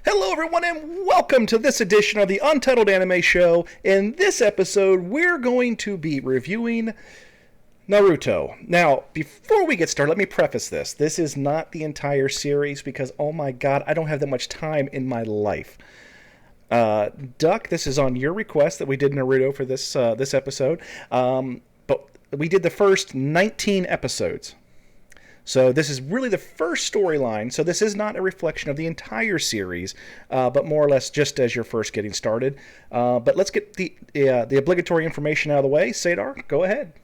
Hello, everyone, and welcome to this edition of the Untitled Anime Show. In this episode, we're going to be reviewing Naruto. Now, before we get started, let me preface this. This is not the entire series because, oh my god, I don't have that much time in my life. Duck, this is on your request that we did Naruto for this episode. But we did the first 19 episodes. So this is really the first storyline. So this is not a reflection of the entire series, but more or less just as you're first getting started. But let's get the obligatory information out of the way. Sadar, go ahead.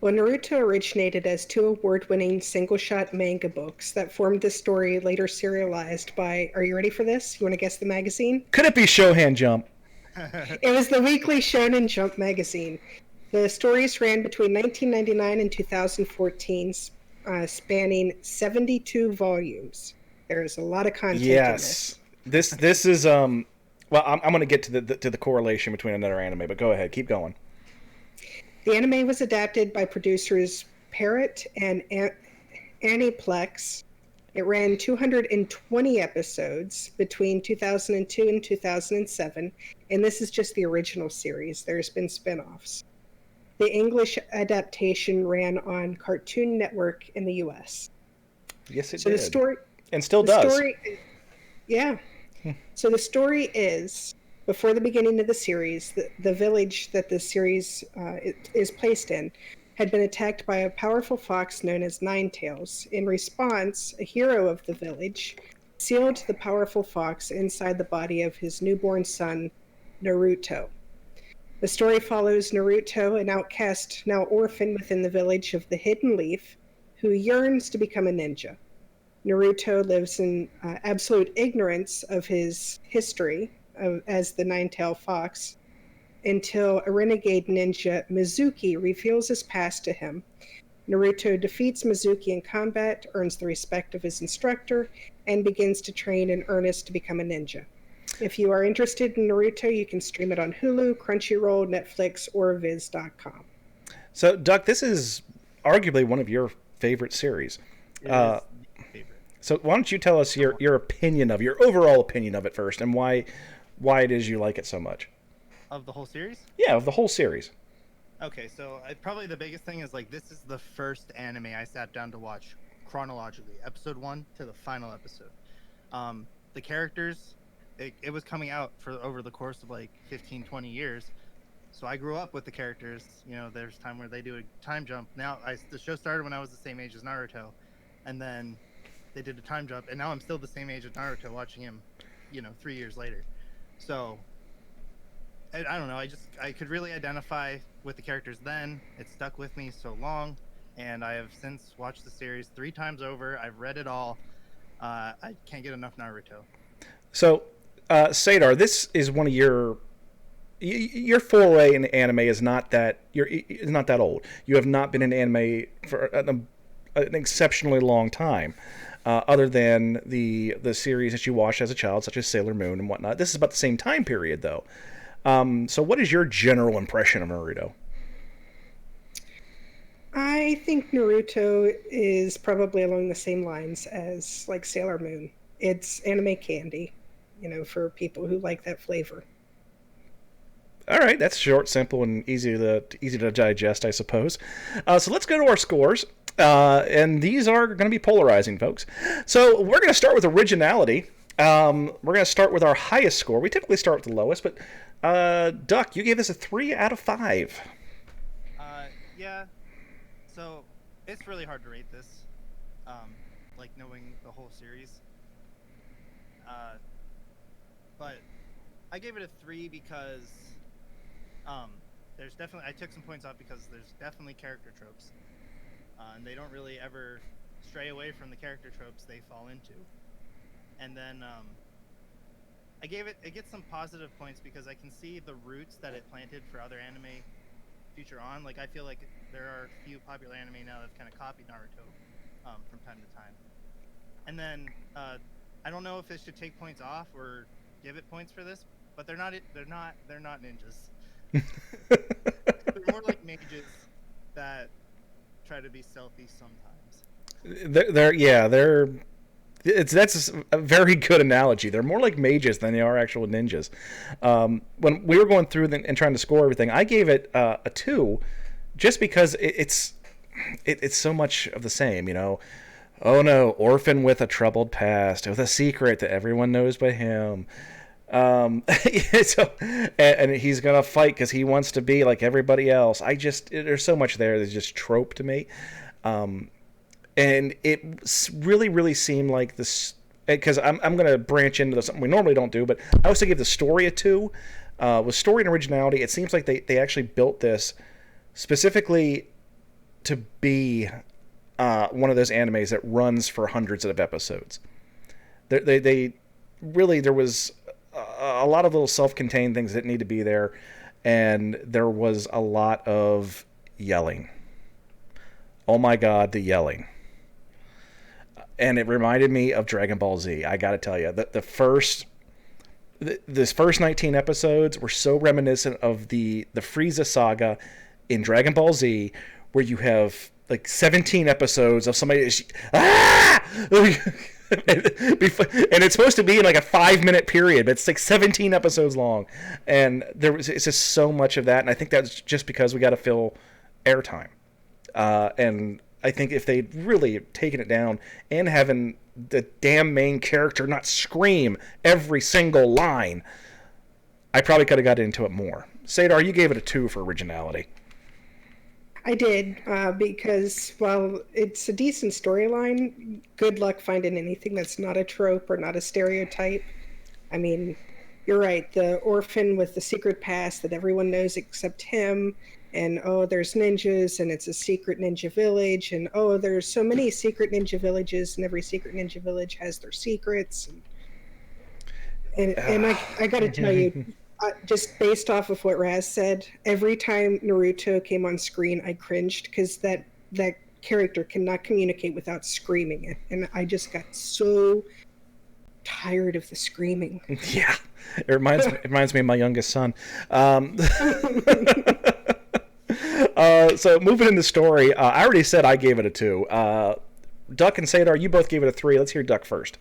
Well, Naruto originated as two award-winning single-shot manga books that formed the story later serialized by, are you ready for this? You want to guess the magazine? Could it be Shohan Jump? It was the weekly Shonen Jump magazine. The stories ran between 1999 and 2014, spanning 72 volumes. There's a lot of content in this. This is well, I'm going to get to the correlation between another anime, but go ahead, keep going. The anime was adapted by producers Parrot and Aniplex. It ran 220 episodes between 2002 and 2007, and this is just the original series. There's been spin-offs. The English adaptation ran on Cartoon Network in the U.S. Yes, it did. The story, and still does. So the story is, before the beginning of the series, the village that the series is placed in had been attacked by a powerful fox known as Ninetails. In response, a hero of the village sealed the powerful fox inside the body of his newborn son, Naruto. The story follows Naruto, an outcast now orphaned within the village of the Hidden Leaf, who yearns to become a ninja. Naruto lives in absolute ignorance of his history as the Nine-Tailed Fox until a renegade ninja, Mizuki, reveals his past to him. Naruto defeats Mizuki in combat, earns the respect of his instructor, and begins to train in earnest to become a ninja. If you are interested in Naruto, you can stream it on Hulu, Crunchyroll, Netflix, or Viz.com. So, Duck, this is arguably one of your favorite series. It is favorite. So why don't you tell us your overall opinion of it first, and why it is you like it so much? Of the whole series? Yeah, of the whole series. Okay, so probably the biggest thing is, like, this is the first anime I sat down to watch chronologically, episode 1 to the final episode. The characters, it was coming out for over the course of like 15, 20 years. So I grew up with the characters. You know, there's time where they do a time jump. Now, the show started when I was the same age as Naruto, and then they did a time jump, and now I'm still the same age as Naruto watching him, 3 years later. So I don't know. I could really identify with the characters then. It stuck with me so long, and I have since watched the series 3 times over. I've read it all. I can't get enough Naruto. So, Sadar, this is one of your foray in anime is not that old. You have not been in anime for an exceptionally long time, other than the series that you watched as a child, such as Sailor Moon and whatnot. This is about the same time period, though. So, what is your general impression of Naruto? I think Naruto is probably along the same lines as like Sailor Moon. It's anime candy, for people who like that flavor. All right, that's short, simple, and easy to digest, I suppose. So let's go to our scores, and these are going to be polarizing, folks. So we're going to start with originality. We're going to start with our highest score. We typically start with the lowest, but Duck, you gave this a 3 out of 5. Yeah. So it's really hard to rate this, like knowing the whole series. But I gave it a 3 because there's definitely, I took some points off because there's definitely character tropes, and they don't really ever stray away from the character tropes they fall into. And then it gets some positive points because I can see the roots that it planted for other anime future on. Like, I feel like there are a few popular anime now that have kind of copied Naruto from time to time. And then I don't know if it should take points off or give it points for this, but they're not ninjas. They're more like mages that try to be stealthy sometimes. That's a very good analogy. They're more like mages than they are actual ninjas. When we were going through and trying to score everything, I gave it a 2, just because it's so much of the same. Oh no, orphan with a troubled past, with a secret that everyone knows but him. So, and he's gonna fight because he wants to be like everybody else. There's so much there that's just trope to me. And it really, really seemed like this, because I'm going to branch into something we normally don't do, but I also give the story a 2. With story and originality, it seems like they actually built this specifically to be one of those animes that runs for hundreds of episodes. They really, there was a lot of little self-contained things that need to be there, and there was a lot of yelling. Oh my God, the yelling. And it reminded me of Dragon Ball Z. I gotta tell you, this first 19 episodes were so reminiscent of the Frieza saga in Dragon Ball Z, where you have like 17 episodes of somebody and it's supposed to be in like a 5-minute period, but it's like 17 episodes long, and it's just so much of that, and I think that's just because we got to fill airtime. And I think if they'd really taken it down and having the damn main character not scream every single line, I probably could have got into it more. Sadar, you gave it a 2 for originality. I did, because while it's a decent storyline, good luck finding anything that's not a trope or not a stereotype. I mean, you're right, the orphan with the secret past that everyone knows except him, and oh, there's ninjas, and it's a secret ninja village, and oh, there's so many secret ninja villages, and every secret ninja village has their secrets. And I got to tell you, just based off of what Raz said, every time Naruto came on screen, I cringed, because that character cannot communicate without screaming it, and I just got so tired of the screaming. Yeah, it reminds me of my youngest son. So moving in the story, I already said I gave it a 2. Duck and Sadar, you both gave it a 3. Let's hear Duck first.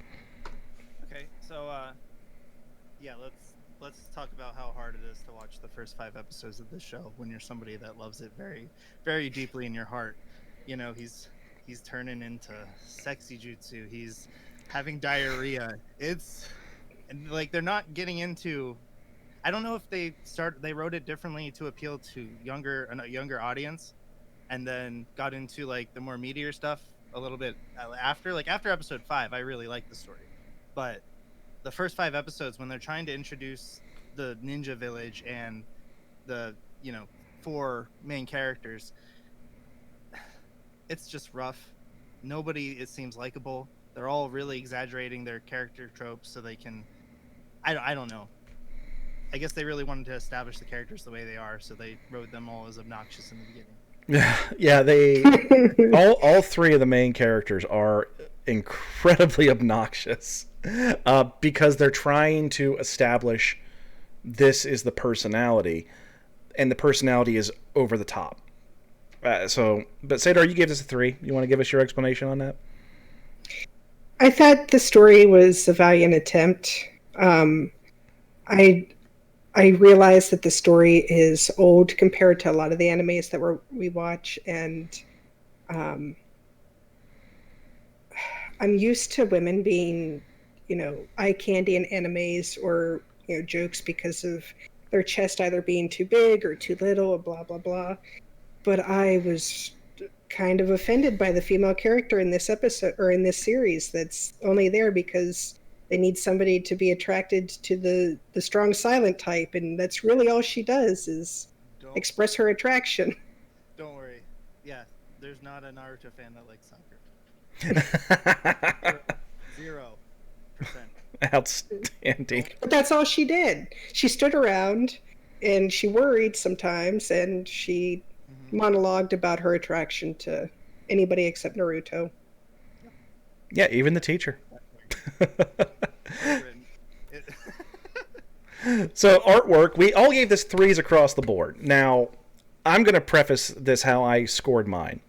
Okay, so yeah, let's talk about how hard it is to watch the first 5 episodes of this show when you're somebody that loves it very, very deeply in your heart. He's turning into sexy jutsu. He's having diarrhea. And like, they're not getting into. I don't know if they wrote it differently to appeal to a younger audience, and then got into like the more meatier stuff a little bit after. Like after episode 5, I really liked the story, but the first 5 episodes, when they're trying to introduce the ninja village and the 4 main characters, it's just rough. Nobody, it seems, likable. They're all really exaggerating their character tropes so they can. I don't know. I guess they really wanted to establish the characters the way they are, so they wrote them all as obnoxious in the beginning. Yeah, they all 3 of the main characters are incredibly obnoxious, because they're trying to establish this is the personality, and the personality is over the top. But Sadar, you gave this a 3. You want to give us your explanation on that? I thought the story was a valiant attempt. I realize that the story is old compared to a lot of the animes that we watch, and I'm used to women being, eye candy in animes, or jokes because of their chest either being too big or too little, or blah blah blah. But I was kind of offended by the female character in this episode, or in this series, that's only there because they need somebody to be attracted to the strong silent type, and that's really all she does is express her attraction. Don't worry. Yeah, there's not a Naruto fan that likes soccer. 0%. Outstanding. But that's all she did. She stood around, and she worried sometimes, and she monologued about her attraction to anybody except Naruto. Yeah, even the teacher. So artwork, we all gave this 3s across the board. Now, I'm going to preface this how I scored mine.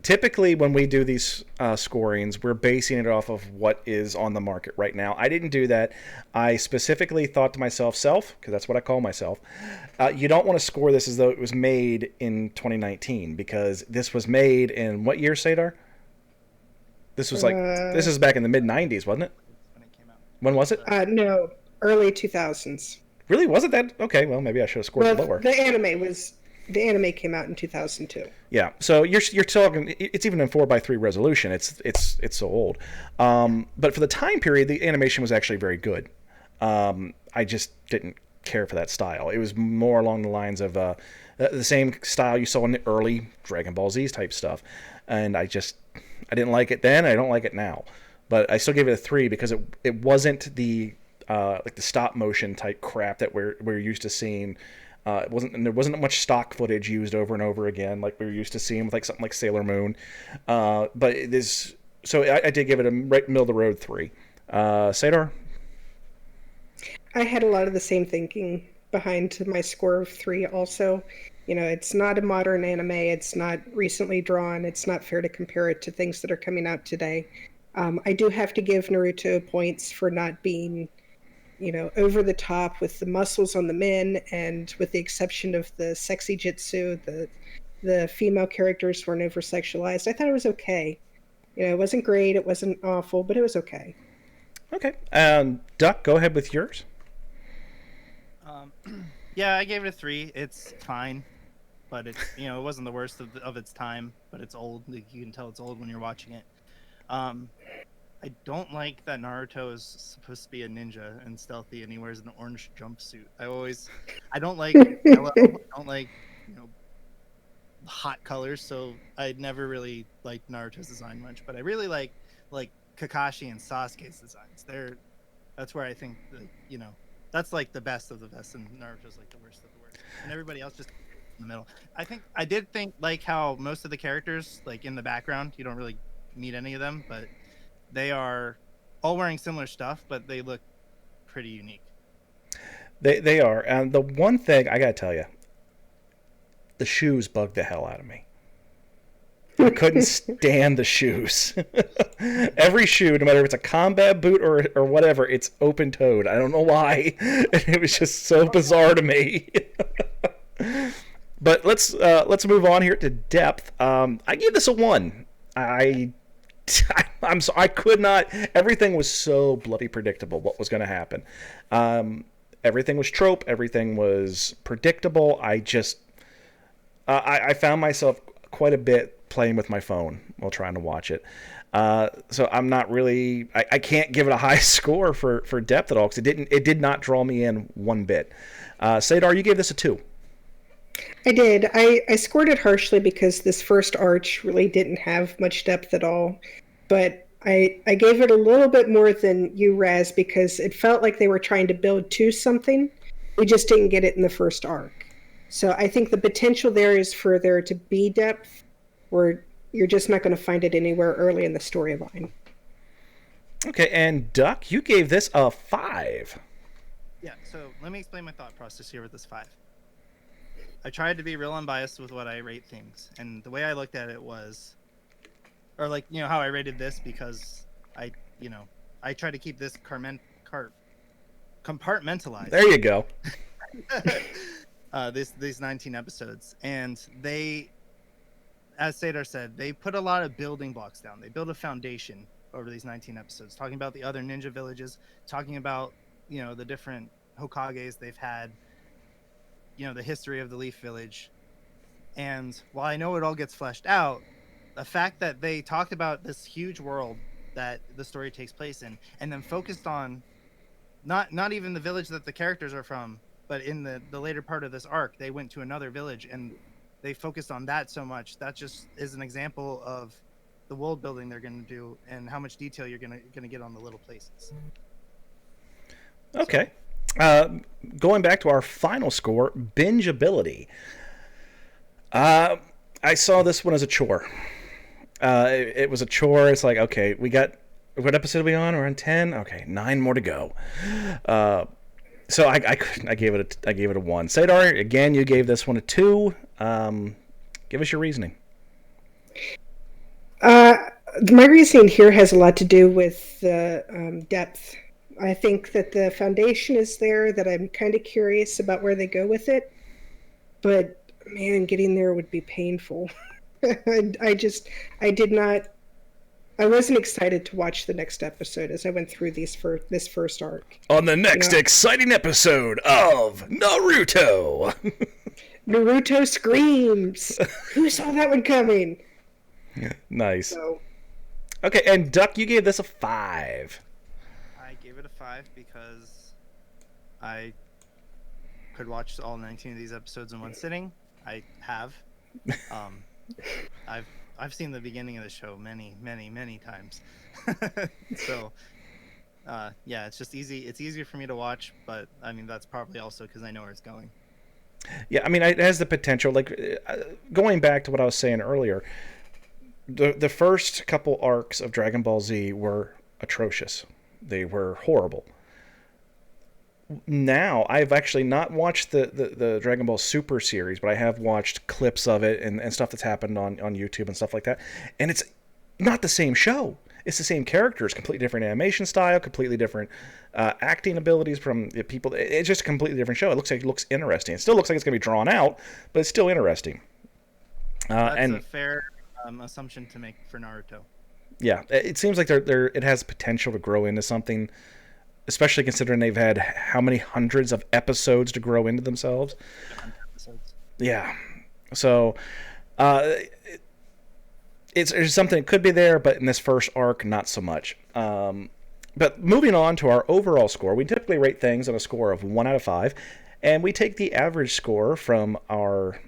typically when we do these scorings, we're basing it off of what is on the market right now. I didn't do that. I specifically thought to myself, because that's what I call myself, you don't want to score this as though it was made in 2019, because this was made in what year, Sadar? This was this is back in the mid 90s, wasn't it? When it came out. When was it? No, early 2000s. Really? Was it that? Okay, well, maybe I should have scored it lower. The anime came out in 2002. Yeah, so you're talking. It's even in 4:3 resolution. It's so old. But for the time period, the animation was actually very good. I just didn't care for that style. It was more along the lines of the same style you saw in the early Dragon Ball Z type stuff, and I didn't like it then. I don't like it now, but I still gave it a 3 because it wasn't the like the stop motion type crap that we're used to seeing. There wasn't much stock footage used over and over again like we were used to seeing with like something like Sailor Moon. But it is, so I did give it a right middle of the road 3. Sadar? I had a lot of the same thinking behind my score of 3 also. It's not a modern anime. It's not recently drawn. It's not fair to compare it to things that are coming out today. I do have to give Naruto points for not being, over the top with the muscles on the men, and with the exception of the sexy jitsu, the female characters weren't over sexualized. I thought it was okay. It wasn't great. It wasn't awful, but it was okay. Okay. Duck, go ahead with yours. Yeah, I gave it a 3. It's fine, but it wasn't the worst of its time. But it's old. You can tell it's old when you're watching it. I don't like that Naruto is supposed to be a ninja and stealthy, and he wears an orange jumpsuit. I don't like yellow. I don't like hot colors, so I never really liked Naruto's design much. But I really like Kakashi and Sasuke's designs. That's where I think that's like the best of the best, and Naruto's like the worst of the worst, and everybody else just in the middle. I did think like how most of the characters like in the background, you don't really meet any of them, but they are all wearing similar stuff, but they look pretty unique. They are, and the one thing I gotta tell you, the shoes bugged the hell out of me. I couldn't stand the shoes. Every shoe, no matter if it's a combat boot or whatever, it's open-toed. I don't know why. It was just so bizarre to me. But let's move on here to depth. I gave this a 1. I'm sorry, I could not. Everything was so bloody predictable. What was going to happen? Everything was trope. Everything was predictable. I found myself quite a bit playing with my phone while trying to watch it. So I'm not really. I can't give it a high score for depth at all because it did not draw me in one bit. Sadar, you gave this a 2. I did. I scored it harshly because this first arch really didn't have much depth at all. But I gave it a little bit more than you, Raz, because it felt like they were trying to build to something. We just didn't get it in the first arc. So I think the potential there is for there to be depth, where you're just not going to find it anywhere early in the storyline. Okay, and Duck, you gave this a 5. Yeah, so let me explain my thought process here with this 5. I tried to be real unbiased with what I rate things, and the way I looked at it was, or like how I rated this, because I try to keep this compartmentalized. There you go. These 19 episodes, and they, as Sadar said, they put a lot of building blocks down. They build a foundation over these 19 episodes, talking about the other ninja villages, talking about the different Hokages they've had, the history of the Leaf Village. And while I know it all gets fleshed out, the fact that they talked about this huge world that the story takes place in, and then focused on not even the village that the characters are from, but in the later part of this arc, they went to another village and they focused on that so much. That just is an example of the world building they're going to do and how much detail you're going to get on the little places. Okay. Going back to our final score, bingeability. I saw this one as a chore. It was a chore. It's like, okay, what episode are we on? We're on 10. Okay, 9 more to go. So I gave it a 1. Sadar, again, you gave this one a 2. Give us your reasoning. My reasoning here has a lot to do with the depth. I think that the foundation is there, that I'm kind of curious about where they go with it. But man, getting there would be painful. I did not, I wasn't excited to watch the next episode as I went through this first arc. On the next exciting episode of Naruto. Naruto screams. Who saw that one coming? Nice. So, okay, and Duck, you gave this a 5. I gave it a 5 because I could watch all 19 of these episodes in one sitting. I have. I've seen the beginning of the show many times. So yeah, it's just easy. It's easier for me to watch, but I mean that's probably also because I know where it's going. Yeah, I mean, it has the potential. Like, going back to what I was saying earlier, the first couple arcs of Dragon Ball Z were atrocious. They were horrible. Now, I've actually not watched the Dragon Ball Super series, but I have watched clips of it and stuff that's happened on YouTube and stuff like that. And it's not the same show. It's the same characters, completely different animation style, completely different acting abilities from the people. It's just a completely different show. It looks interesting. It still looks like it's going to be drawn out, but it's still interesting. That's a fair assumption to make for Naruto. Yeah, it seems like it has potential to grow into something, especially considering they've had how many hundreds of episodes to grow into themselves. Yeah, so it's something that could be there, but in this first arc, not so much. But moving on to our overall score, we typically rate things on a score of 1 out of 5, and we take the average score from our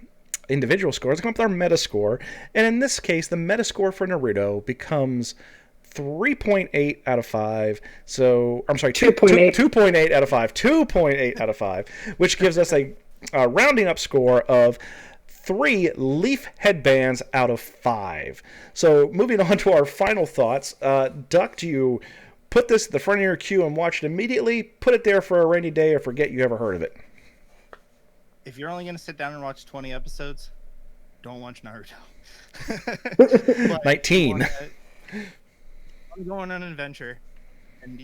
individual scores, come up with our meta score, and in this case, the meta score for Naruto becomes 3.8 out of 5. So, I'm sorry, 2.8 out of 5. 2.8 out of 5, which gives us a rounding up score of 3 leaf headbands out of 5. So, moving on to our final thoughts. Duck, do you put this at the front of your queue and watch it immediately, put it there for a rainy day, or forget you ever heard of it? If you're only going to sit down and watch 20 episodes, don't watch Naruto. 19. I'm going on an adventure, and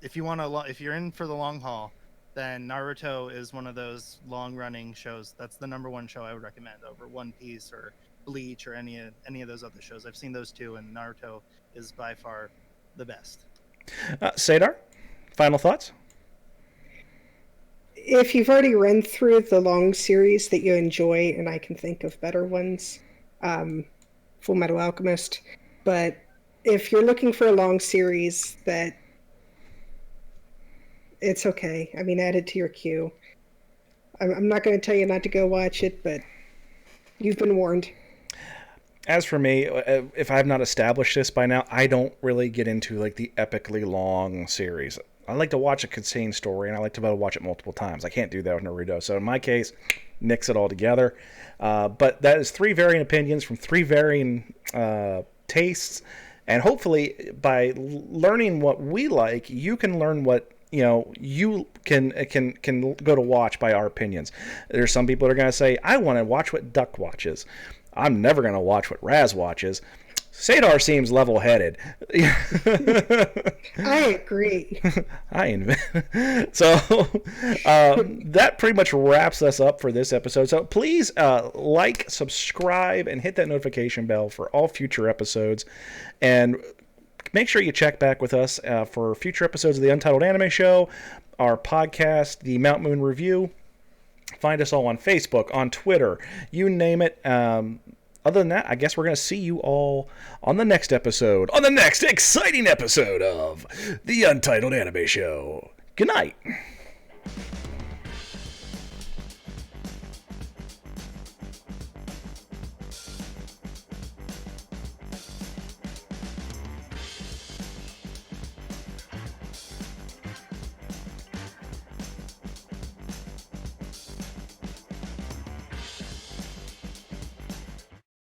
if you're in for the long haul, then Naruto is one of those long-running shows. That's the number one show I would recommend over One Piece or Bleach or any of those other shows. I've seen those two, and Naruto is by far the best. Sadar, final thoughts? if you've already run through the long series that you enjoy, and I can think of better ones, Full Metal Alchemist, but if you're looking for a long series that it's okay. I mean, add it to your queue. I'm not going to tell you not to go watch it, but you've been warned. As for me, if I've not established this by now, I don't really get into like the epically long series. I like to watch a contained story, and I like to be able to watch it multiple times. I can't do that with Naruto. So in my case, mix it all together. But that is three varying opinions from three varying tastes. And hopefully by learning what we like, you can learn what you can go to watch by our opinions. There's some people that are going to say, I want to watch what Duck watches. I'm never going to watch what Raz watches. Sadar seems level-headed. I agree. So that pretty much wraps us up for this episode. So please like, subscribe, and hit that notification bell for all future episodes. And make sure you check back with us for future episodes of the Untitled Anime Show, our podcast, the Mount Moon Review. Find us all on Facebook, on Twitter, you name it. Other than that, I guess we're going to see you all on the next episode, on the next exciting episode of the Untitled Anime Show. Good night.